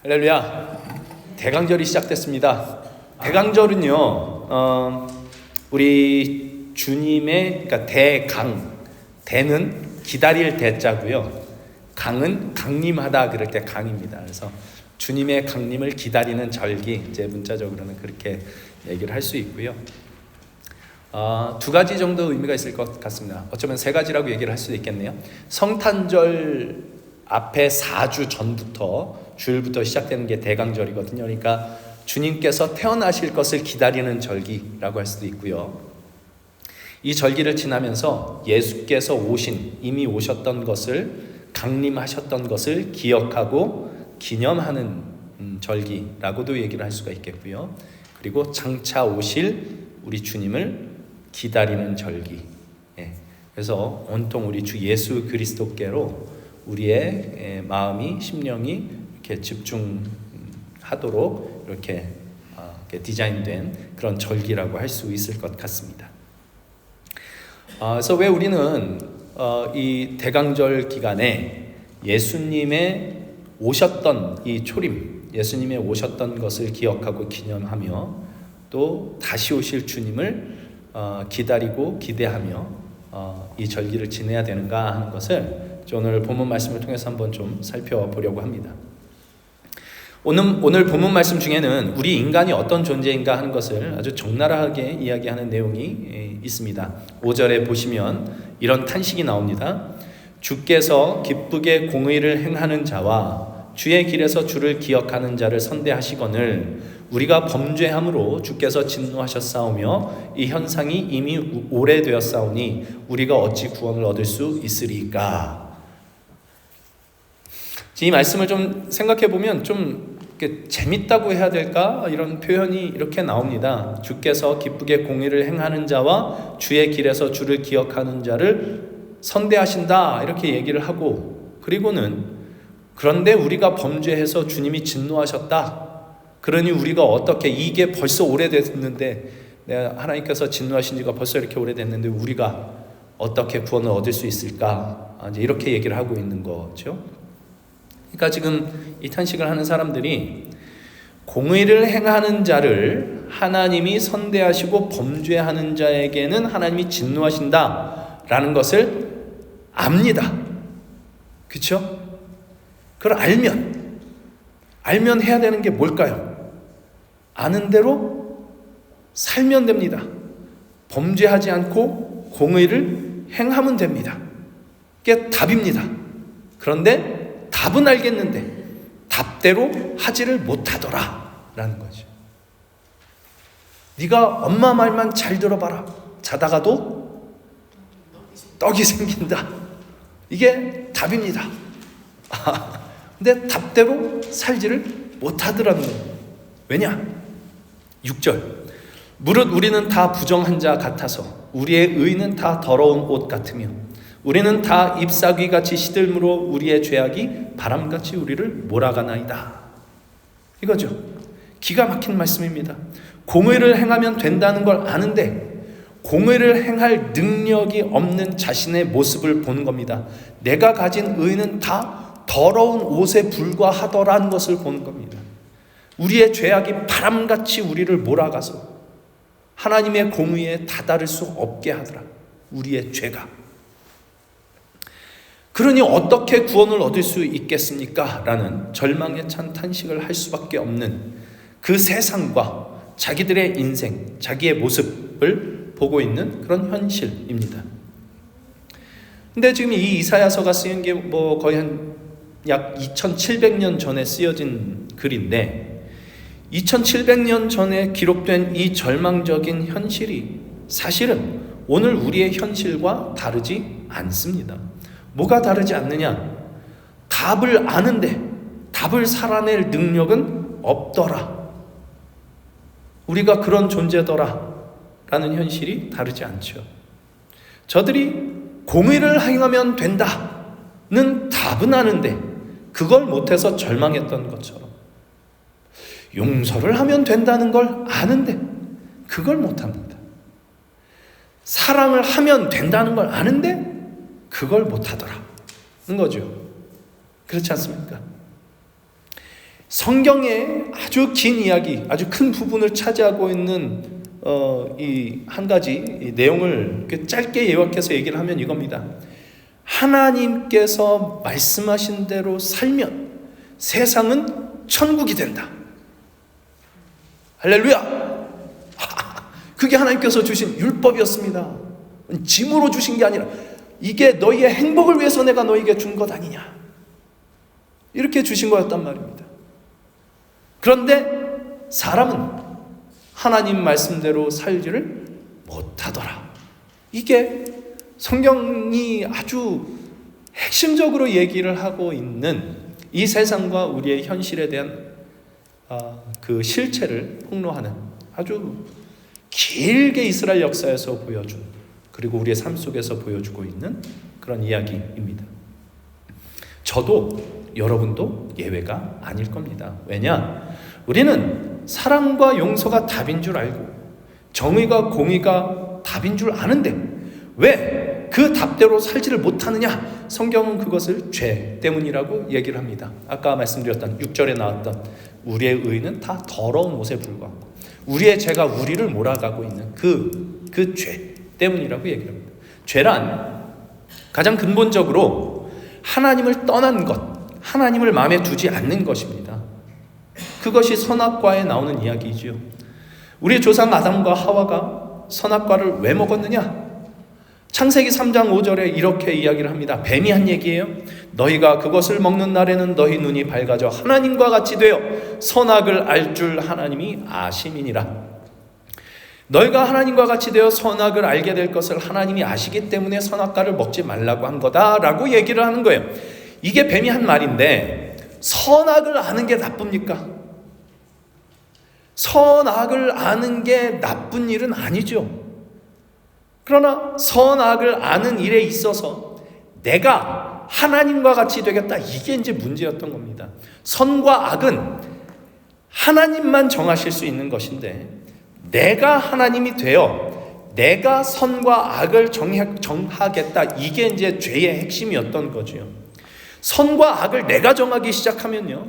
할렐루야. 대강절이 시작됐습니다. 대강절은요, 우리 주님의, 그러니까 대는 기다릴 대자고요. 강은 강림하다 그럴 때 강입니다. 그래서 주님의 강림을 기다리는 절기, 이제 문자적으로는 그렇게 얘기를 할 수 있고요. 두 가지 정도 의미가 있을 것 같습니다. 어쩌면 세 가지라고 얘기를 할 수도 있겠네요. 성탄절 앞에 4주 전부터, 주일부터 시작되는 게 대강절이거든요. 그러니까 주님께서 태어나실 것을 기다리는 절기라고 할 수도 있고요. 이 절기를 지나면서 예수께서 이미 오셨던 것을, 강림하셨던 것을 기억하고 기념하는 절기라고도 얘기를 할 수가 있겠고요. 그리고 장차 오실 우리 주님을 기다리는 절기. 그래서 온통 우리 주 예수 그리스도께로 우리의 마음이, 심령이 이렇게 집중하도록 이렇게 디자인된 그런 절기라고 할 수 있을 것 같습니다. 그래서 왜 우리는 이 대강절 기간에 예수님의 오셨던 이 초림, 예수님의 오셨던 것을 기억하고 기념하며 또 다시 오실 주님을 기다리고 기대하며 이 절기를 지내야 되는가 하는 것을 오늘 본문 말씀을 통해서 한번 좀 살펴보려고 합니다. 오늘 본문 말씀 중에는 우리 인간이 어떤 존재인가 하는 것을 아주 적나라하게 이야기하는 내용이 있습니다. 5절에 보시면 이런 탄식이 나옵니다. 주께서 기쁘게 공의를 행하는 자와 주의 길에서 주를 기억하는 자를 선대하시거늘 우리가 범죄함으로 주께서 진노하셨사오며 이 현상이 이미 오래되었사오니 우리가 어찌 구원을 얻을 수 있으리까. 이 말씀을 좀 생각해 보면 좀 재밌다고 해야 될까? 이런 표현이 이렇게 나옵니다. 주께서 기쁘게 공의를 행하는 자와 주의 길에서 주를 기억하는 자를 선대하신다, 이렇게 얘기를 하고, 그리고는 그런데 우리가 범죄해서 주님이 진노하셨다. 그러니 우리가 어떻게, 이게 벌써 오래됐는데, 하나님께서 진노하신 지가 벌써 이렇게 오래됐는데 우리가 어떻게 구원을 얻을 수 있을까? 이제 이렇게 얘기를 하고 있는 거죠. 그러니까 지금 이 탄식을 하는 사람들이 공의를 행하는 자를 하나님이 선대하시고 범죄하는 자에게는 하나님이 진노하신다라는 것을 압니다. 그렇죠? 그걸 알면 해야 되는 게 뭘까요? 아는 대로 살면 됩니다. 범죄하지 않고 공의를 행하면 됩니다. 그게 답입니다. 그런데 답은 알겠는데 답대로 하지를 못하더라 라는 거죠. 네가 엄마 말만 잘 들어봐라. 자다가도 떡이 생긴다. 이게 답입니다. 근데 답대로 살지를 못하더라는 거예요. 왜냐? 6절. 무릇 우리는 다 부정한 자 같아서 우리의 의는 다 더러운 옷 같으며 우리는 다 잎사귀같이 시들므로 우리의 죄악이 바람같이 우리를 몰아가나이다. 이거죠. 기가 막힌 말씀입니다. 공의를 행하면 된다는 걸 아는데 공의를 행할 능력이 없는 자신의 모습을 보는 겁니다. 내가 가진 의는 다 더러운 옷에 불과하더라는 것을 보는 겁니다. 우리의 죄악이 바람같이 우리를 몰아가서 하나님의 공의에 다다를 수 없게 하더라. 우리의 죄가. 그러니 어떻게 구원을 얻을 수 있겠습니까? 라는 절망에 찬 탄식을 할 수밖에 없는 그 세상과 자기들의 인생, 자기의 모습을 보고 있는 그런 현실입니다. 근데 지금 이 이사야서가 쓰인 게 거의 약 2700년 전에 쓰여진 글인데 2700년 전에 기록된 이 절망적인 현실이 사실은 오늘 우리의 현실과 다르지 않습니다. 뭐가 다르지 않느냐? 답을 아는데 답을 살아낼 능력은 없더라. 우리가 그런 존재더라 라는 현실이 다르지 않죠. 저들이 공의를 행하면 된다는 답은 아는데 그걸 못해서 절망했던 것처럼 용서를 하면 된다는 걸 아는데 그걸 못합니다. 사랑을 하면 된다는 걸 아는데 그걸 못하더라는 거죠. 그렇지 않습니까? 성경의 아주 긴 이야기, 아주 큰 부분을 차지하고 있는 이 한 가지 이 내용을 짧게 요약해서 얘기를 하면 이겁니다. 하나님께서 말씀하신 대로 살면 세상은 천국이 된다. 할렐루야! 그게 하나님께서 주신 율법이었습니다. 짐으로 주신 게 아니라 이게 너희의 행복을 위해서 내가 너희에게 준 것 아니냐, 이렇게 주신 거였단 말입니다. 그런데 사람은 하나님 말씀대로 살지를 못하더라. 이게 성경이 아주 핵심적으로 얘기를 하고 있는 이 세상과 우리의 현실에 대한 그 실체를 폭로하는, 아주 길게 이스라엘 역사에서 보여준, 그리고 우리의 삶 속에서 보여주고 있는 그런 이야기입니다. 저도 여러분도 예외가 아닐 겁니다. 왜냐? 우리는 사랑과 용서가 답인 줄 알고 정의가 공의가 답인 줄 아는데 왜 그 답대로 살지를 못하느냐? 성경은 그것을 죄 때문이라고 얘기를 합니다. 아까 말씀드렸던 6절에 나왔던 우리의 의는 다 더러운 옷에 불과하고 우리의 죄가 우리를 몰아가고 있는 그 죄 때문이라고 얘기를 합니다. 죄란 가장 근본적으로 하나님을 떠난 것, 하나님을 마음에 두지 않는 것입니다. 그것이 선악과에 나오는 이야기이지요. 우리 조상 아담과 하와가 선악과를 왜 먹었느냐? 창세기 3장 5절에 이렇게 이야기를 합니다. 뱀이 한 얘기예요. 너희가 그것을 먹는 날에는 너희 눈이 밝아져 하나님과 같이 되어 선악을 알 줄 하나님이 아심이니라. 너희가 하나님과 같이 되어 선악을 알게 될 것을 하나님이 아시기 때문에 선악과를 먹지 말라고 한 거다라고 얘기를 하는 거예요. 이게 뱀이 한 말인데 선악을 아는 게 나쁩니까? 선악을 아는 게 나쁜 일은 아니죠. 그러나 선악을 아는 일에 있어서 내가 하나님과 같이 되겠다, 이게 이제 문제였던 겁니다. 선과 악은 하나님만 정하실 수 있는 것인데 내가 하나님이 되어 내가 선과 악을 정하겠다, 이게 이제 죄의 핵심이었던 거죠. 선과 악을 내가 정하기 시작하면요,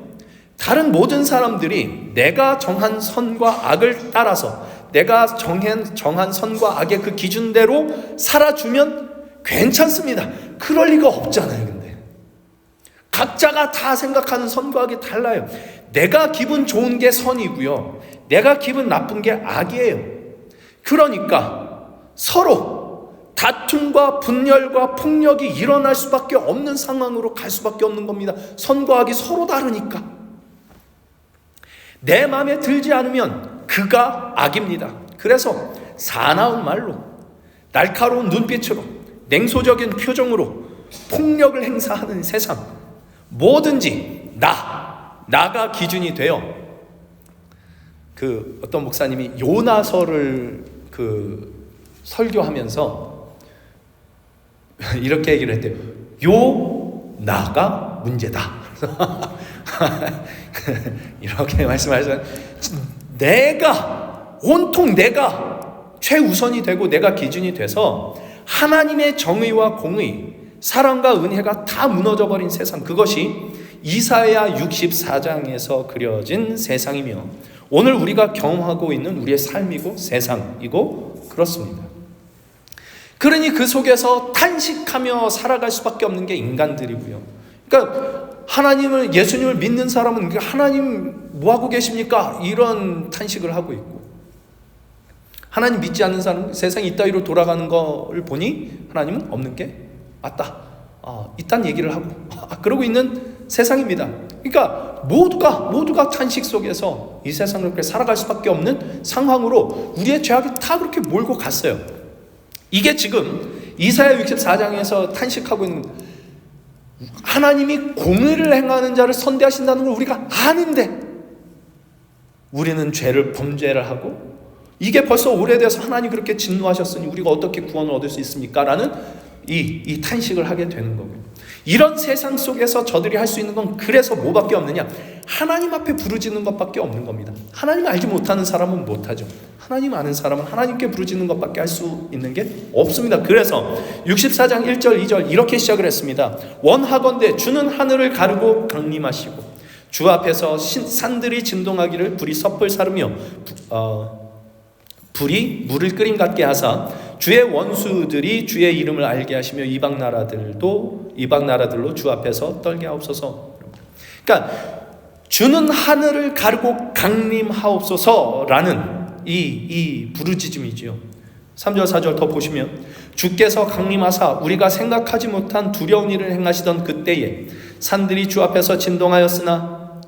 다른 모든 사람들이 내가 정한 선과 악을 따라서 내가 정한 선과 악의 그 기준대로 살아주면 괜찮습니다. 그럴 리가 없잖아요. 근데 각자가 다 생각하는 선과 악이 달라요. 내가 기분 좋은 게 선이고요, 내가 기분 나쁜 게 악이에요. 그러니까 서로 다툼과 분열과 폭력이 일어날 수밖에 없는 상황으로 갈 수밖에 없는 겁니다. 선과 악이 서로 다르니까. 내 마음에 들지 않으면 그가 악입니다. 그래서 사나운 말로, 날카로운 눈빛으로, 냉소적인 표정으로 폭력을 행사하는 세상, 뭐든지 나가 기준이 되어, 그 어떤 목사님이 요나서를 설교하면서 이렇게 얘기를 했대요. 나가 문제다. 이렇게 말씀하셨어요. 온통 내가 최우선이 되고 내가 기준이 돼서 하나님의 정의와 공의, 사랑과 은혜가 다 무너져버린 세상, 그것이 이사야 64장에서 그려진 세상이며 오늘 우리가 경험하고 있는 우리의 삶이고 세상이고 그렇습니다. 그러니 그 속에서 탄식하며 살아갈 수밖에 없는 게 인간들이고요. 그러니까 예수님을 믿는 사람은 하나님 뭐하고 계십니까? 이런 탄식을 하고 있고, 하나님 믿지 않는 사람은 세상이 이따위로 돌아가는 걸 보니 하나님은 없는 게 맞다, 이딴 얘기를 하고 그러고 있는 세상입니다. 그러니까 모두가 탄식 속에서 이 세상을 그렇게 살아갈 수밖에 없는 상황으로 우리의 죄악이 다 그렇게 몰고 갔어요. 이게 지금 이사야 64장에서 탄식하고 있는, 하나님이 공의를 행하는 자를 선대하신다는 걸 우리가 아는데 우리는 범죄를 하고, 이게 벌써 오래돼서 하나님 그렇게 진노하셨으니 우리가 어떻게 구원을 얻을 수 있습니까? 라는 이 탄식을 하게 되는 거고요. 이런 세상 속에서 저들이 할 수 있는 건 그래서 뭐밖에 없느냐? 하나님 앞에 부르짖는 것밖에 없는 겁니다. 하나님 알지 못하는 사람은 못하죠. 하나님 아는 사람은 하나님께 부르짖는 것밖에 할 수 있는 게 없습니다. 그래서 64장 1절 2절 이렇게 시작을 했습니다. 원하건대 주는 하늘을 가르고 강림하시고 주 앞에서 산들이 진동하기를 불이 섭을 사르며 불이 물을 끓임 같게 하사 주의 원수들이 주의 이름을 알게 하시며 이방 나라들로 주 앞에서 떨게 하옵소서. 그러니까 주는 하늘을 가르고 강림하옵소서라는 이 부르짖음이지요. 3절 4절 더 보시면 주께서 강림하사 우리가 생각하지 못한 두려운 일을 행하시던 그때에 산들이 주 앞에서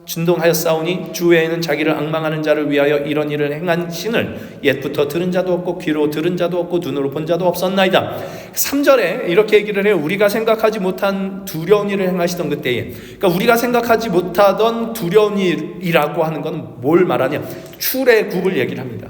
진동하였사오니 주 외에는 자기를 앙망하는 자를 위하여 이런 일을 행한 신을 옛부터 들은 자도 없고 귀로 들은 자도 없고 눈으로 본 자도 없었나이다. 3절에 이렇게 얘기를 해요. 우리가 생각하지 못한 두려운 일을 행하시던 그때에, 그러니까 우리가 생각하지 못하던 두려운 일이라고 하는 건 뭘 말하냐, 출애굽을 얘기를 합니다.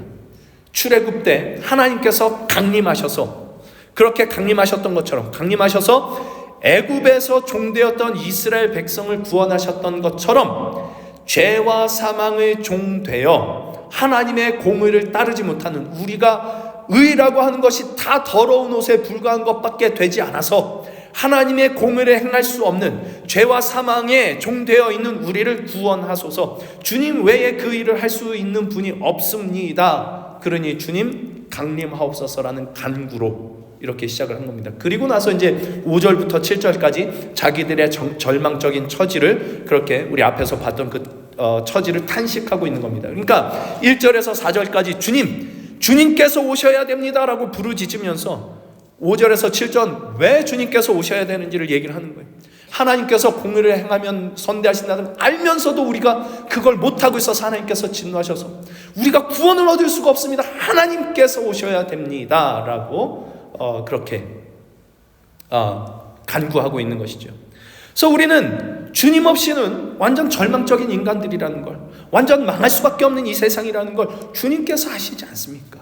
출애굽 때 하나님께서 강림하셔서, 그렇게 강림하셨던 것처럼 강림하셔서 애굽에서 종되었던 이스라엘 백성을 구원하셨던 것처럼 죄와 사망의 종되어 하나님의 공의를 따르지 못하는, 우리가 의라고 하는 것이 다 더러운 옷에 불과한 것밖에 되지 않아서 하나님의 공의를 행할 수 없는 죄와 사망에 종되어 있는 우리를 구원하소서. 주님 외에 그 일을 할 수 있는 분이 없습니다. 그러니 주님 강림하옵소서라는 간구로 이렇게 시작을 한 겁니다. 그리고 나서 이제 5절부터 7절까지 자기들의 절망적인 처지를, 그렇게 우리 앞에서 봤던 그 처지를 탄식하고 있는 겁니다. 그러니까 1절에서 4절까지 주님께서 오셔야 됩니다라고 부르짖으면서 5절에서 7절 왜 주님께서 오셔야 되는지를 얘기를 하는 거예요. 하나님께서 공의를 행하면 선대하신다는 알면서도 우리가 그걸 못하고 있어서 하나님께서 진노하셔서 우리가 구원을 얻을 수가 없습니다. 하나님께서 오셔야 됩니다 라고 그렇게 간구하고 있는 것이죠. 그래서 우리는 주님 없이는 완전 절망적인 인간들이라는 걸, 완전 망할 수밖에 없는 이 세상이라는 걸 주님께서 아시지 않습니까?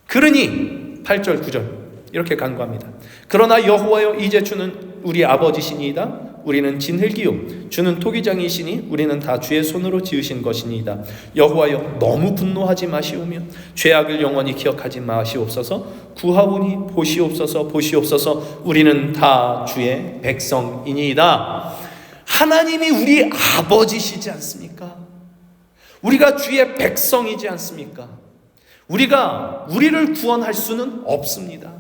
그러니 8절 9절 이렇게 간구합니다. 그러나 여호와여 이제 주는 우리 아버지시니이다. 우리는 진흙이요 주는 토기장이시니 우리는 다 주의 손으로 지으신 것이니이다. 여호와여 너무 분노하지 마시오며 죄악을 영원히 기억하지 마시옵소서. 구하오니 보시옵소서 보시옵소서. 우리는 다 주의 백성이니이다. 하나님이 우리 아버지시지 않습니까? 우리가 주의 백성이지 않습니까? 우리를 구원할 수는 없습니다.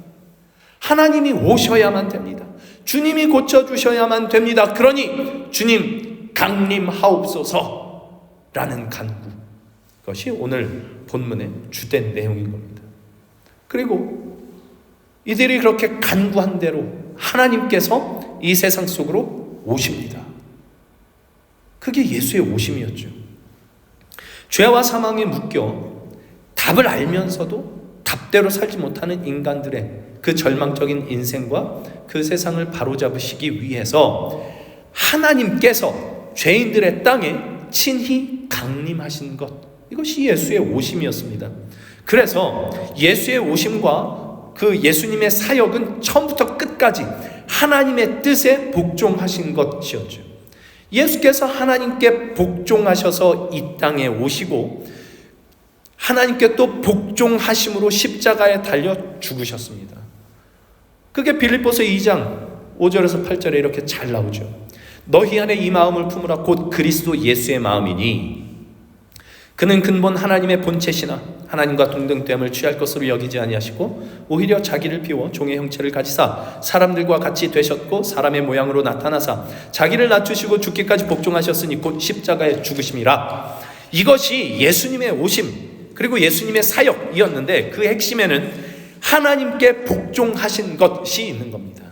하나님이 오셔야만 됩니다. 주님이 고쳐주셔야만 됩니다. 그러니 주님 강림하옵소서라는 간구, 그것이 오늘 본문의 주된 내용인 겁니다. 그리고 이들이 그렇게 간구한 대로 하나님께서 이 세상 속으로 오십니다. 그게 예수의 오심이었죠. 죄와 사망에 묶여 답을 알면서도 답대로 살지 못하는 인간들의 그 절망적인 인생과 그 세상을 바로잡으시기 위해서 하나님께서 죄인들의 땅에 친히 강림하신 것, 이것이 예수의 오심이었습니다. 그래서 예수의 오심과 그 예수님의 사역은 처음부터 끝까지 하나님의 뜻에 복종하신 것이었죠. 예수께서 하나님께 복종하셔서 이 땅에 오시고 하나님께 또 복종하심으로 십자가에 달려 죽으셨습니다. 그게 빌립보서 2장 5절에서 8절에 이렇게 잘 나오죠. 너희 안에 이 마음을 품으라 곧 그리스도 예수의 마음이니 그는 근본 하나님의 본체시나 하나님과 동등됨을 취할 것으로 여기지 아니하시고 오히려 자기를 비워 종의 형체를 가지사 사람들과 같이 되셨고 사람의 모양으로 나타나사 자기를 낮추시고 죽기까지 복종하셨으니 곧 십자가에 죽으심이라. 이것이 예수님의 오심 그리고 예수님의 사역이었는데 그 핵심에는 하나님께 복종하신 것이 있는 겁니다.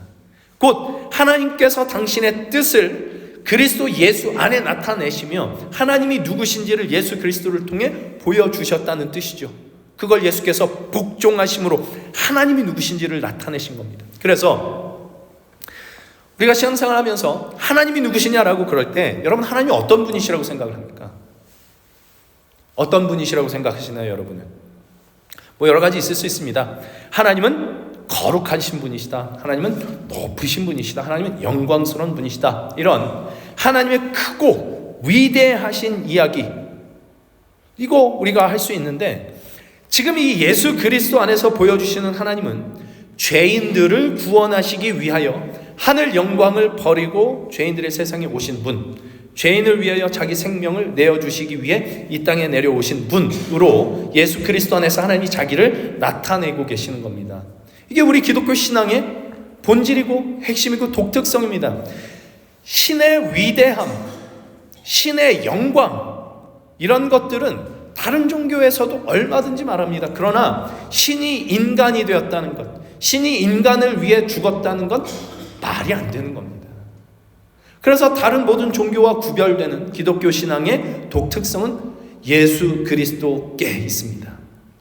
곧 하나님께서 당신의 뜻을 그리스도 예수 안에 나타내시며 하나님이 누구신지를 예수 그리스도를 통해 보여주셨다는 뜻이죠. 그걸 예수께서 복종하심으로 하나님이 누구신지를 나타내신 겁니다. 그래서 우리가 신앙생활 하면서 하나님이 누구시냐라고 그럴 때 여러분 하나님이 어떤 분이시라고 생각을 합니까? 어떤 분이시라고 생각하시나요, 여러분은? 여러 가지 있을 수 있습니다. 하나님은 거룩하신 분이시다. 하나님은 높으신 분이시다. 하나님은 영광스러운 분이시다. 이런 하나님의 크고 위대하신 이야기, 이거 우리가 할 수 있는데 지금 이 예수 그리스도 안에서 보여주시는 하나님은 죄인들을 구원하시기 위하여 하늘 영광을 버리고 죄인들의 세상에 오신 분, 죄인을 위하여 자기 생명을 내어주시기 위해 이 땅에 내려오신 분으로 예수 그리스도 안에서 하나님이 자기를 나타내고 계시는 겁니다. 이게 우리 기독교 신앙의 본질이고 핵심이고 독특성입니다. 신의 위대함, 신의 영광, 이런 것들은 다른 종교에서도 얼마든지 말합니다. 그러나 신이 인간이 되었다는 것, 신이 인간을 위해 죽었다는 건 말이 안 되는 겁니다. 그래서 다른 모든 종교와 구별되는 기독교 신앙의 독특성은 예수 그리스도께 있습니다.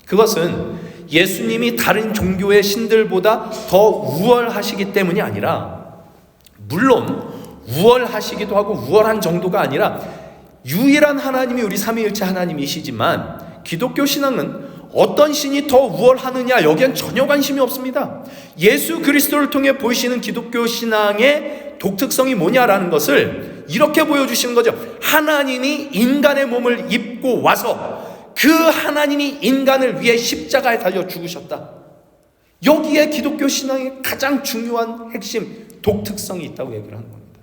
그것은 예수님이 다른 종교의 신들보다 더 우월하시기 때문이 아니라, 물론 우월하시기도 하고 우월한 정도가 아니라 유일한 하나님이 우리 삼위일체 하나님이시지만, 기독교 신앙은 어떤 신이 더 우월하느냐 여기엔 전혀 관심이 없습니다. 예수 그리스도를 통해 보이시는 기독교 신앙의 독특성이 뭐냐라는 것을 이렇게 보여주시는 거죠. 하나님이 인간의 몸을 입고 와서 그 하나님이 인간을 위해 십자가에 달려 죽으셨다. 여기에 기독교 신앙의 가장 중요한 핵심, 독특성이 있다고 얘기를 하는 겁니다.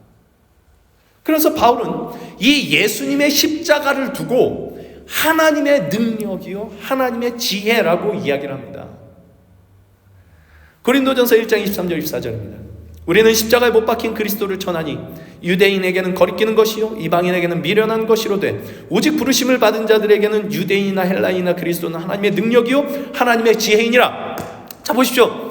그래서 바울은 이 예수님의 십자가를 두고 하나님의 능력이요 하나님의 지혜라고 이야기를 합니다. 고린도전서 1장 23절 24절입니다. 우리는 십자가에 못 박힌 그리스도를 전하니 유대인에게는 거리끼는 것이요 이방인에게는 미련한 것이로되 오직 부르심을 받은 자들에게는 유대인이나 헬라인이나 그리스도는 하나님의 능력이요 하나님의 지혜이니라. 자, 보십시오.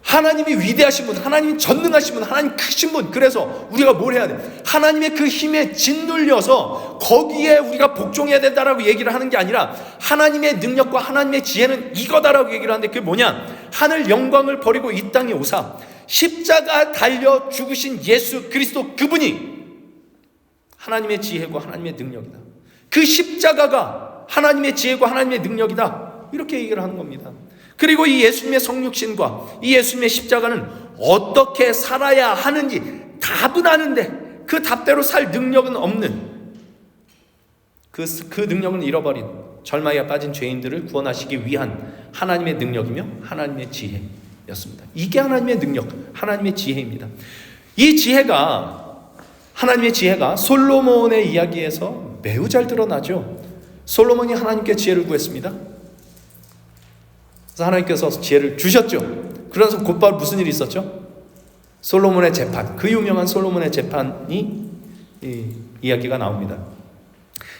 하나님이 위대하신 분, 하나님이 전능하신 분, 하나님 크신 분. 그래서 우리가 뭘 해야 돼? 하나님의 그 힘에 짓눌려서 거기에 우리가 복종해야 된다라고 얘기를 하는 게 아니라, 하나님의 능력과 하나님의 지혜는 이거다라고 얘기를 하는데, 그게 뭐냐? 하늘 영광을 버리고 이 땅에 오사 십자가 달려 죽으신 예수 그리스도, 그분이 하나님의 지혜고 하나님의 능력이다. 그 십자가가 하나님의 지혜고 하나님의 능력이다. 이렇게 얘기를 하는 겁니다. 그리고 이 예수님의 성육신과 이 예수님의 십자가는 어떻게 살아야 하는지 답은 아는데 그 답대로 살 능력은 없는, 그 능력은 잃어버린 절망에 빠진 죄인들을 구원하시기 위한 하나님의 능력이며 하나님의 지혜였습니다. 이게 하나님의 능력, 하나님의 지혜입니다. 이 지혜가, 하나님의 지혜가 솔로몬의 이야기에서 매우 잘 드러나죠. 솔로몬이 하나님께 지혜를 구했습니다. 그래서 하나님께서 지혜를 주셨죠. 그래서 곧바로 무슨 일이 있었죠? 솔로몬의 재판, 그 유명한 솔로몬의 재판이 이야기가 나옵니다.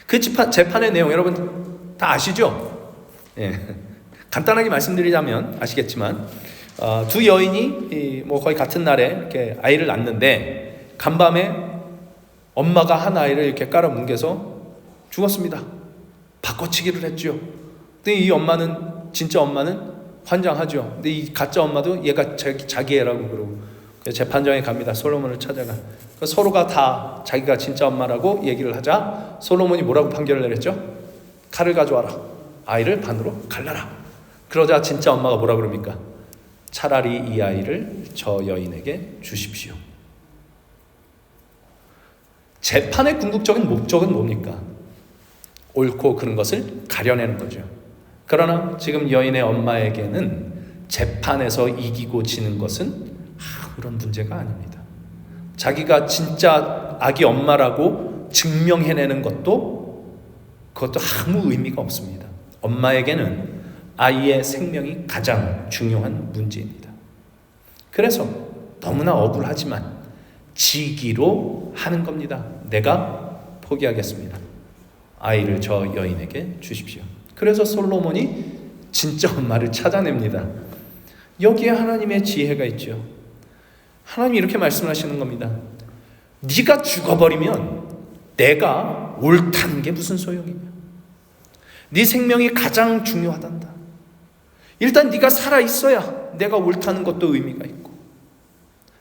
그 재판의 내용 여러분 다 아시죠? 예. 간단하게 말씀드리자면 아시겠지만, 두 여인이 거의 같은 날에 이렇게 아이를 낳는데, 간밤에 엄마가 한 아이를 이렇게 깔아뭉개서 죽었습니다. 바꿔치기를 했죠. 근데 이 엄마는, 진짜 엄마는 환장하죠. 근데 이 가짜 엄마도 얘가 자기 애라고 그러고 재판장에 갑니다. 솔로몬을 찾아가. 서로가 다 자기가 진짜 엄마라고 얘기를 하자 솔로몬이 뭐라고 판결을 내렸죠? 칼을 가져와라. 아이를 반으로 갈라라. 그러자 진짜 엄마가 뭐라 그럽니까? 차라리 이 아이를 저 여인에게 주십시오. 재판의 궁극적인 목적은 뭡니까? 옳고 그른 것을 가려내는 거죠. 그러나 지금 여인의 엄마에게는 재판에서 이기고 지는 것은 아무런 문제가 아닙니다. 자기가 진짜 아기 엄마라고 증명해내는 그것도 아무 의미가 없습니다. 엄마에게는 아이의 생명이 가장 중요한 문제입니다. 그래서 너무나 억울하지만 지기로 하는 겁니다. 내가 포기하겠습니다. 아이를 저 여인에게 주십시오. 그래서 솔로몬이 진짜 엄마를 찾아냅니다. 여기에 하나님의 지혜가 있죠. 하나님이 이렇게 말씀하시는 겁니다. 네가 죽어버리면 내가 옳다는 게 무슨 소용이냐. 네 생명이 가장 중요하단다. 일단 네가 살아있어야 내가 옳다는 것도 의미가 있고,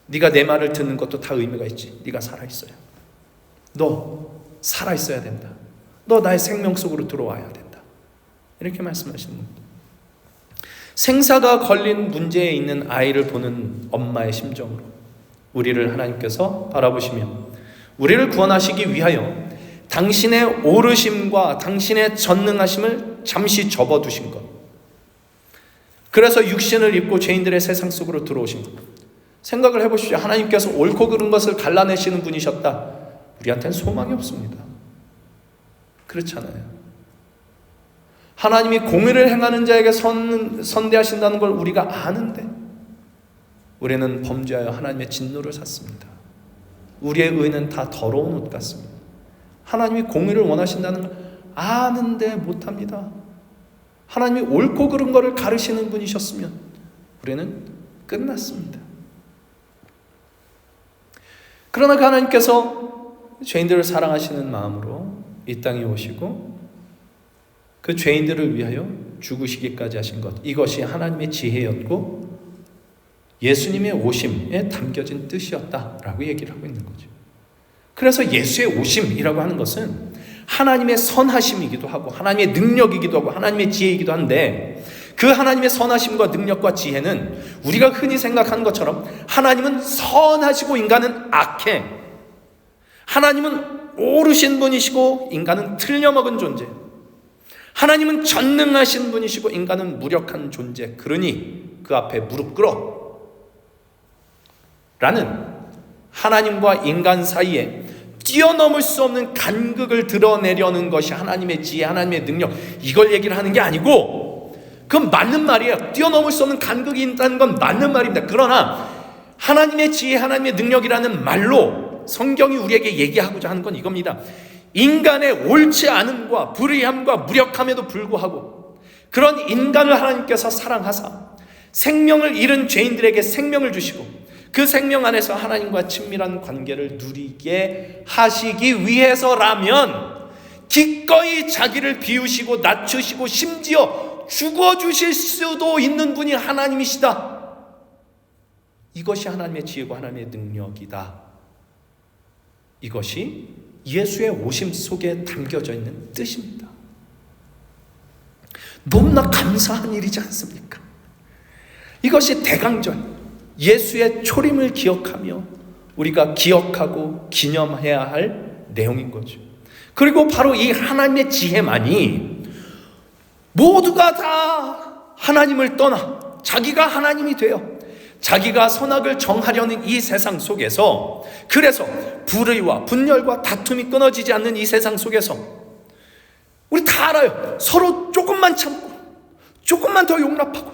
네가 내 말을 듣는 것도 다 의미가 있지. 네가 살아있어야. 너 살아있어야 된다. 너 나의 생명 속으로 들어와야 된다. 이렇게 말씀하시는 겁니다. 생사가 걸린 문제에 있는 아이를 보는 엄마의 심정으로 우리를 하나님께서 바라보시며 우리를 구원하시기 위하여 당신의 오르심과 당신의 전능하심을 잠시 접어두신 것, 그래서 육신을 입고 죄인들의 세상 속으로 들어오신 것. 생각을 해보십시오. 하나님께서 옳고 그른 것을 갈라내시는 분이셨다. 우리한테는 소망이 없습니다. 그렇잖아요. 하나님이 공의를 행하는 자에게 선대하신다는 걸 우리가 아는데 우리는 범죄하여 하나님의 진노를 샀습니다. 우리의 의는 다 더러운 옷 같습니다. 하나님이 공의를 원하신다는 걸 아는데 못합니다. 하나님이 옳고 그른 것을 가르치는 분이셨으면 우리는 끝났습니다. 그러나 그 하나님께서 죄인들을 사랑하시는 마음으로 이 땅에 오시고 그 죄인들을 위하여 죽으시기까지 하신 것, 이것이 하나님의 지혜였고 예수님의 오심에 담겨진 뜻이었다라고 얘기를 하고 있는 거죠. 그래서 예수의 오심이라고 하는 것은 하나님의 선하심이기도 하고 하나님의 능력이기도 하고 하나님의 지혜이기도 한데, 그 하나님의 선하심과 능력과 지혜는 우리가 흔히 생각하는 것처럼 하나님은 선하시고 인간은 악해, 하나님은 옳으신 분이시고 인간은 틀려먹은 존재, 하나님은 전능하신 분이시고 인간은 무력한 존재, 그러니 그 앞에 무릎 꿇어 라는 하나님과 인간 사이에 뛰어넘을 수 없는 간극을 드러내려는 것이 하나님의 지혜, 하나님의 능력, 이걸 얘기를 하는 게 아니고, 그건 맞는 말이에요. 뛰어넘을 수 없는 간극이 있다는 건 맞는 말입니다. 그러나 하나님의 지혜, 하나님의 능력이라는 말로 성경이 우리에게 얘기하고자 하는 건 이겁니다. 인간의 옳지 않음과 불의함과 무력함에도 불구하고 그런 인간을 하나님께서 사랑하사 생명을 잃은 죄인들에게 생명을 주시고 그 생명 안에서 하나님과 친밀한 관계를 누리게 하시기 위해서라면 기꺼이 자기를 비우시고 낮추시고 심지어 죽어주실 수도 있는 분이 하나님이시다. 이것이 하나님의 지혜고 하나님의 능력이다. 이것이 예수의 오심 속에 담겨져 있는 뜻입니다. 너무나 감사한 일이지 않습니까? 이것이 대강절, 예수의 초림을 기억하며 우리가 기억하고 기념해야 할 내용인 거죠. 그리고 바로 이 하나님의 지혜만이 모두가 다 하나님을 떠나 자기가 하나님이 되어 자기가 선악을 정하려는 이 세상 속에서, 그래서 불의와 분열과 다툼이 끊어지지 않는 이 세상 속에서 우리 다 알아요. 서로 조금만 참고 조금만 더 용납하고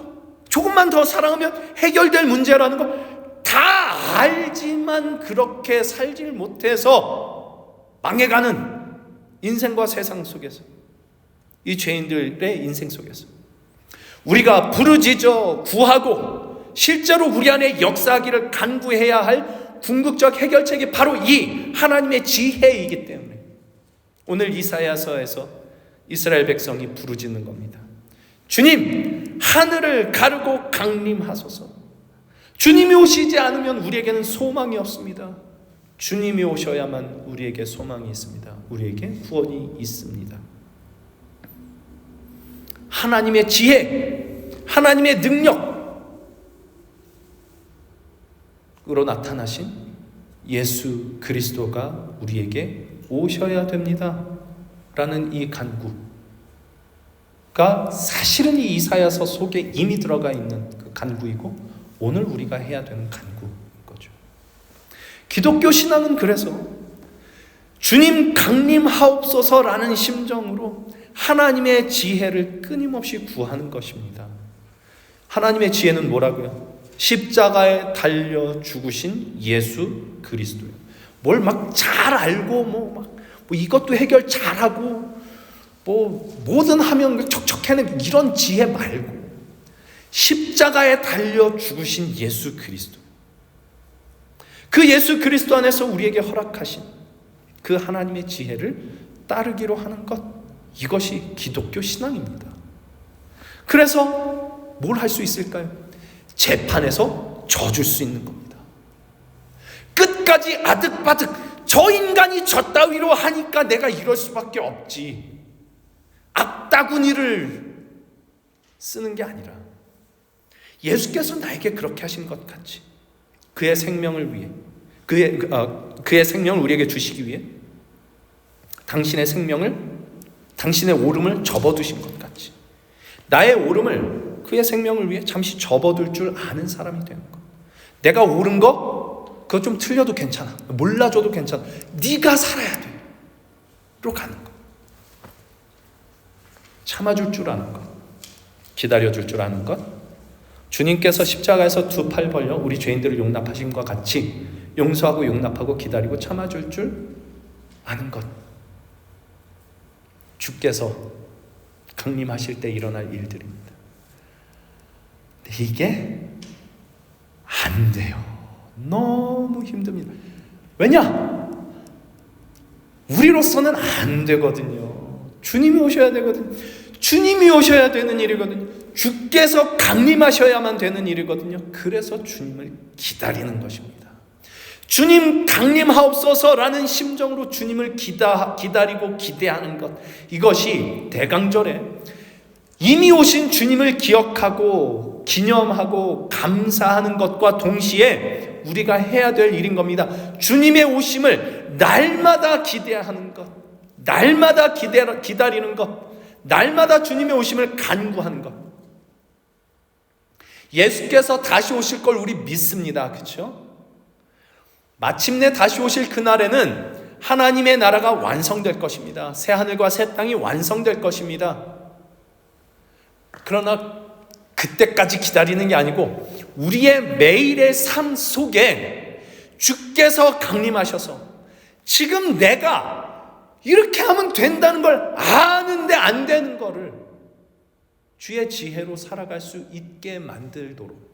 조금만 더 사랑하면 해결될 문제라는 걸 다 알지만 그렇게 살질 못해서 망해가는 인생과 세상 속에서, 이 죄인들의 인생 속에서 우리가 부르짖어 구하고 실제로 우리 안에 역사하기를 간구해야 할 궁극적 해결책이 바로 이 하나님의 지혜이기 때문에 오늘 이사야서에서 이스라엘 백성이 부르짖는 겁니다. 주님, 하늘을 가르고 강림하소서. 주님이 오시지 않으면 우리에게는 소망이 없습니다. 주님이 오셔야만 우리에게 소망이 있습니다. 우리에게 구원이 있습니다. 하나님의 지혜, 하나님의 능력으로 나타나신 예수 그리스도가 우리에게 오셔야 됩니다 라는 이 간구가 사실은 이 이사야서 속에 이미 들어가 있는 그 간구이고 오늘 우리가 해야 되는 간구인 거죠. 기독교 신앙은 그래서 주님 강림하옵소서라는 심정으로 하나님의 지혜를 끊임없이 구하는 것입니다. 하나님의 지혜는 뭐라고요? 십자가에 달려 죽으신 예수 그리스도요. 뭘 막 잘 알고 뭐 이것도 해결 잘하고 뭐든 하면 척척해내고 이런 지혜 말고 십자가에 달려 죽으신 예수 그리스도, 그 예수 그리스도 안에서 우리에게 허락하신 그 하나님의 지혜를 따르기로 하는 것, 이것이 기독교 신앙입니다. 그래서 뭘 할 수 있을까요? 재판에서 져줄 수 있는 겁니다. 끝까지 아득바득 저 인간이 저 따위로 하니까 내가 이럴 수밖에 없지, 악다구니를 쓰는 게 아니라 예수께서 나에게 그렇게 하신 것 같이 그의 생명을 위해 그의 생명을 우리에게 주시기 위해 당신의 생명을, 당신의 오름을 접어두신 것 같이 나의 오름을, 그의 생명을 위해 잠시 접어둘 줄 아는 사람이 되는 것. 내가 옳은 거 그거 좀 틀려도 괜찮아. 몰라줘도 괜찮아. 네가 살아야 돼. 로 가는 거. 참아줄 줄 아는 것. 기다려줄 줄 아는 것. 주님께서 십자가에서 두 팔 벌려 우리 죄인들을 용납하심과 같이 용서하고 용납하고 기다리고 참아줄 줄 아는 것. 주께서 강림하실 때 일어날 일들입니다. 근데 이게 안 돼요. 너무 힘듭니다. 왜냐? 우리로서는 안 되거든요. 주님이 오셔야 되거든요. 주님이 오셔야 되는 일이거든요. 주께서 강림하셔야만 되는 일이거든요. 그래서 주님을 기다리는 것입니다. 주님 강림하옵소서라는 심정으로 주님을 기다리고 기대하는 것, 이것이 대강절에 이미 오신 주님을 기억하고 기념하고 감사하는 것과 동시에 우리가 해야 될 일인 겁니다. 주님의 오심을 날마다 기대하는 것, 날마다 기다리는 것, 날마다 주님의 오심을 간구하는 것. 예수께서 다시 오실 걸 우리 믿습니다. 그렇죠? 마침내 다시 오실 그날에는 하나님의 나라가 완성될 것입니다. 새 하늘과 새 땅이 완성될 것입니다. 그러나 그때까지 기다리는 게 아니고 우리의 매일의 삶 속에 주께서 강림하셔서 지금 내가 이렇게 하면 된다는 걸 아는데 안 되는 거를 주의 지혜로 살아갈 수 있게 만들도록,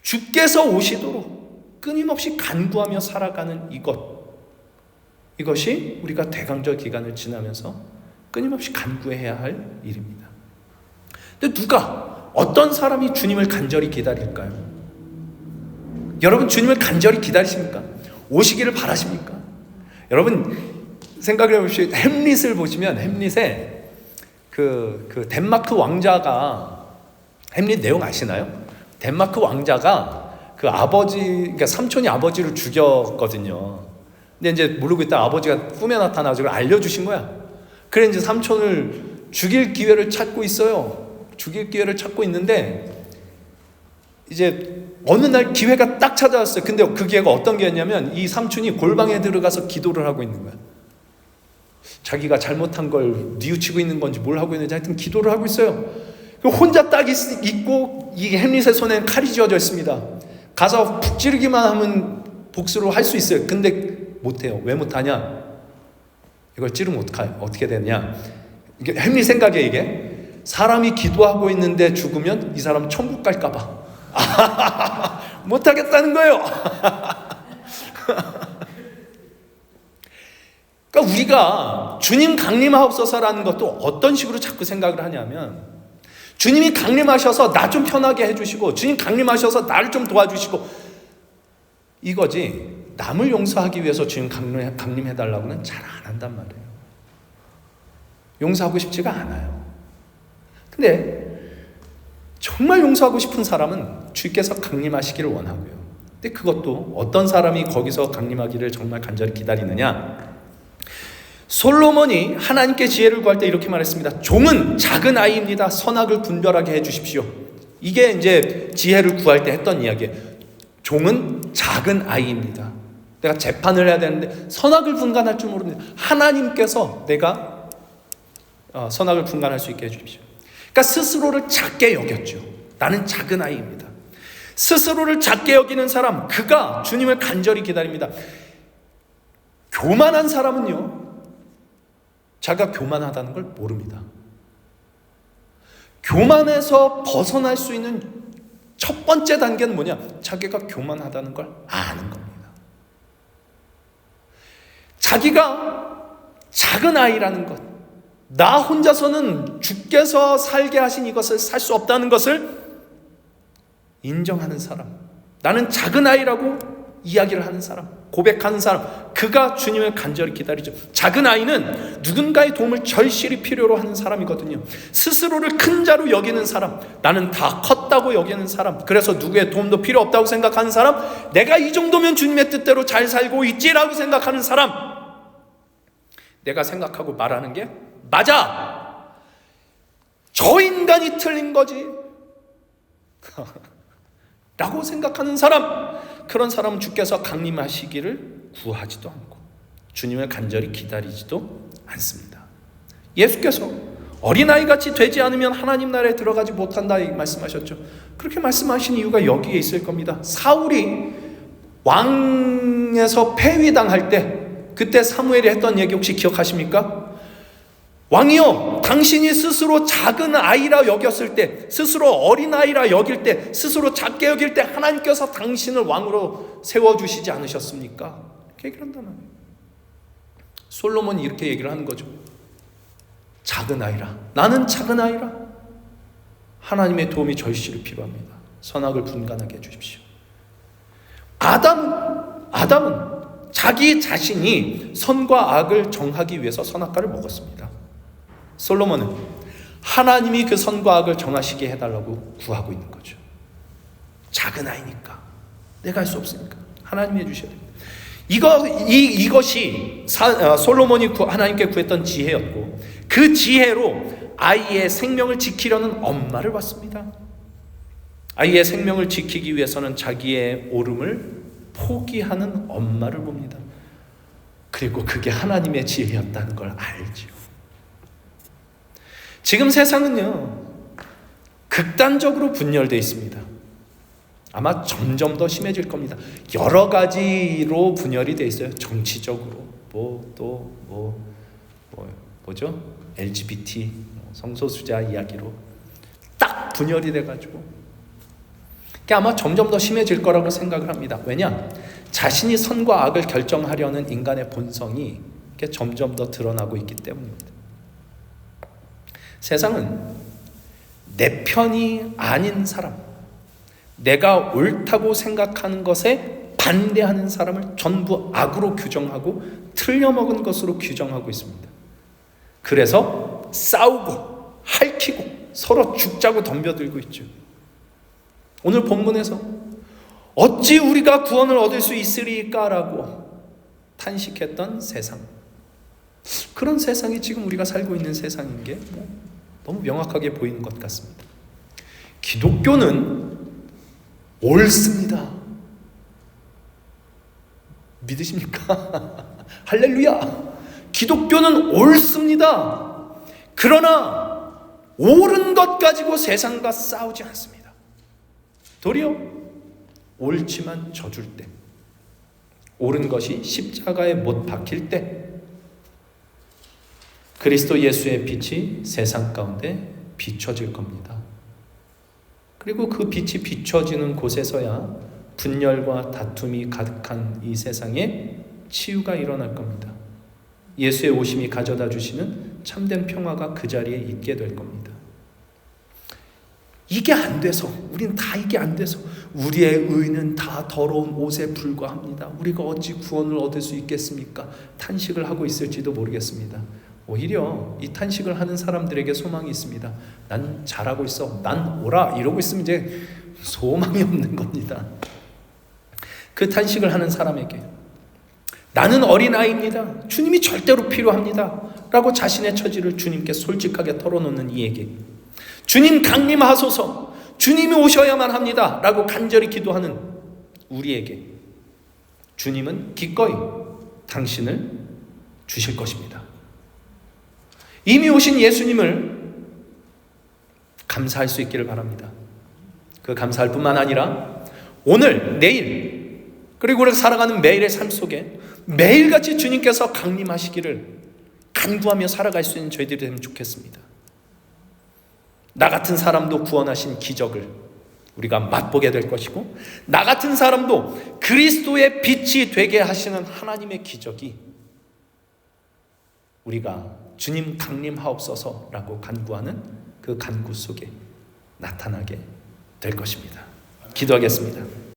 주께서 오시도록 끊임없이 간구하며 살아가는 이것이 우리가 대강절 기간을 지나면서 끊임없이 간구해야 할 일입니다. 근데 어떤 사람이 주님을 간절히 기다릴까요? 여러분, 주님을 간절히 기다리십니까? 오시기를 바라십니까? 여러분 생각해 보십시오. 햄릿을 보시면 햄릿에 그 덴마크 왕자가, 햄릿 내용 아시나요? 덴마크 왕자가 그 그러니까 삼촌이 아버지를 죽였거든요. 근데 이제 모르고 있다 아버지가 꿈에 나타나가지고 알려주신 거야. 그래 이제 삼촌을 죽일 기회를 찾고 있어요. 죽일 기회를 찾고 있는데 이제 어느 날 기회가 딱 찾아왔어요. 근데 그 기회가 어떤 기회냐면 이 삼촌이 골방에 들어가서 기도를 하고 있는 거야. 자기가 잘못한 걸 뉘우치고 있는 건지 뭘 하고 있는지 하여튼 기도를 하고 있어요. 혼자 딱 있고 이 햄릿의 손에는 칼이 쥐어져 있습니다. 가서 푹 찌르기만 하면 복수를 할 수 있어요. 근데 못해요. 왜 못하냐? 이걸 찌르면 어떻게 되냐? 이게 햄릿 생각에 이게 사람이 기도하고 있는데 죽으면 이 사람 천국 갈까 봐. 못하겠다는 거예요. 그러니까 우리가 주님 강림하옵소서라는 것도 어떤 식으로 자꾸 생각을 하냐면, 주님이 강림하셔서 나 좀 편하게 해주시고, 주님 강림하셔서 나를 좀 도와주시고, 이거지. 남을 용서하기 위해서 주님 강림해달라고는 잘 안 한단 말이에요. 용서하고 싶지가 않아요. 근데 정말 용서하고 싶은 사람은 주께서 강림하시기를 원하고요. 근데 그것도 어떤 사람이 거기서 강림하기를 정말 간절히 기다리느냐? 솔로몬이 하나님께 지혜를 구할 때 이렇게 말했습니다. 종은 작은 아이입니다. 선악을 분별하게 해주십시오. 이게 이제 지혜를 구할 때 했던 이야기예요. 종은 작은 아이입니다. 내가 재판을 해야 되는데 선악을 분간할 줄 모릅니다. 하나님께서 내가 선악을 분간할 수 있게 해주십시오. 그러니까 스스로를 작게 여겼죠. 나는 작은 아이입니다. 스스로를 작게 여기는 사람, 그가 주님을 간절히 기다립니다. 교만한 사람은요, 자기가 교만하다는 걸 모릅니다. 교만에서 벗어날 수 있는 첫 번째 단계는 뭐냐? 자기가 교만하다는 걸 아는 겁니다. 자기가 작은 아이라는 것, 나 혼자서는 주께서 살게 하신 이것을 살 수 없다는 것을 인정하는 사람, 나는 작은 아이라고 이야기를 하는 사람, 고백하는 사람, 그가 주님을 간절히 기다리죠. 작은 아이는 누군가의 도움을 절실히 필요로 하는 사람이거든요. 스스로를 큰 자로 여기는 사람, 나는 다 컸다고 여기는 사람, 그래서 누구의 도움도 필요 없다고 생각하는 사람, 내가 이 정도면 주님의 뜻대로 잘 살고 있지라고 생각하는 사람, 내가 생각하고 말하는 게 맞아, 저 인간이 틀린 거지 라고 생각하는 사람, 그런 사람은 주께서 강림하시기를 구하지도 않고 주님을 간절히 기다리지도 않습니다. 예수께서 어린아이같이 되지 않으면 하나님 나라에 들어가지 못한다 말씀하셨죠. 그렇게 말씀하신 이유가 여기에 있을 겁니다. 사울이 왕에서 폐위당할 때 그때 사무엘이 했던 얘기 혹시 기억하십니까? 왕이여, 당신이 스스로 작은 아이라 여겼을 때, 스스로 어린아이라 여길 때, 스스로 작게 여길 때 하나님께서 당신을 왕으로 세워주시지 않으셨습니까? 이렇게 얘기를 한단 말이에요. 솔로몬이 이렇게 얘기를 하는 거죠. 작은 아이라, 나는 작은 아이라, 하나님의 도움이 절실히 필요합니다. 선악을 분간하게 해주십시오. 아담은 자기 자신이 선과 악을 정하기 위해서 선악과를 먹었습니다. 솔로몬은 하나님이 그 선과 악을 정하시게 해달라고 구하고 있는 거죠. 작은 아이니까 내가 할 수 없으니까 하나님이 해주셔야 됩니다. 이것이 솔로몬이 하나님께 구했던 지혜였고, 그 지혜로 아이의 생명을 지키려는 엄마를 봤습니다. 아이의 생명을 지키기 위해서는 자기의 옳음을 포기하는 엄마를 봅니다. 그리고 그게 하나님의 지혜였다는 걸 알죠. 지금 세상은요, 극단적으로 분열되어 있습니다. 아마 점점 더 심해질 겁니다. 여러 가지로 분열이 되어 있어요. 정치적으로, 뭐죠? LGBT, 성소수자 이야기로 딱 분열이 돼가지고, 그게 아마 점점 더 심해질 거라고 생각을 합니다. 왜냐? 자신이 선과 악을 결정하려는 인간의 본성이 이렇게 점점 더 드러나고 있기 때문입니다. 세상은 내 편이 아닌 사람, 내가 옳다고 생각하는 것에 반대하는 사람을 전부 악으로 규정하고 틀려먹은 것으로 규정하고 있습니다. 그래서 싸우고 핥히고 서로 죽자고 덤벼들고 있죠. 오늘 본문에서 어찌 우리가 구원을 얻을 수 있으리까라고 탄식했던 세상, 그런 세상이 지금 우리가 살고 있는 세상인 게 너무 명확하게 보이는 것 같습니다. 기독교는 옳습니다. 믿으십니까? 할렐루야! 기독교는 옳습니다. 그러나 옳은 것 가지고 세상과 싸우지 않습니다. 도리어 옳지만 져줄 때, 옳은 것이 십자가에 못 박힐 때, 그리스도 예수의 빛이 세상 가운데 비춰질 겁니다. 그리고 그 빛이 비춰지는 곳에서야 분열과 다툼이 가득한 이 세상에 치유가 일어날 겁니다. 예수의 오심이 가져다 주시는 참된 평화가 그 자리에 있게 될 겁니다. 이게 안 돼서, 우린 다 이게 안 돼서 우리의 의는 다 더러운 옷에 불과합니다. 우리가 어찌 구원을 얻을 수 있겠습니까? 탄식을 하고 있을지도 모르겠습니다. 오히려 이 탄식을 하는 사람들에게 소망이 있습니다. 난 잘하고 있어, 난 오라 이러고 있으면 이제 소망이 없는 겁니다. 그 탄식을 하는 사람에게 나는 어린아이입니다, 주님이 절대로 필요합니다 라고 자신의 처지를 주님께 솔직하게 털어놓는 이에게, 주님 강림하소서, 주님이 오셔야만 합니다 라고 간절히 기도하는 우리에게 주님은 기꺼이 당신을 주실 것입니다. 이미 오신 예수님을 감사할 수 있기를 바랍니다. 그 감사할 뿐만 아니라 오늘, 내일, 그리고 우리가 살아가는 매일의 삶 속에 매일같이 주님께서 강림하시기를 간구하며 살아갈 수 있는 저희들이 되면 좋겠습니다. 나 같은 사람도 구원하신 기적을 우리가 맛보게 될 것이고, 나 같은 사람도 그리스도의 빛이 되게 하시는 하나님의 기적이 우리가 주님 강림하옵소서라고 간구하는 그 간구 속에 나타나게 될 것입니다. 기도하겠습니다.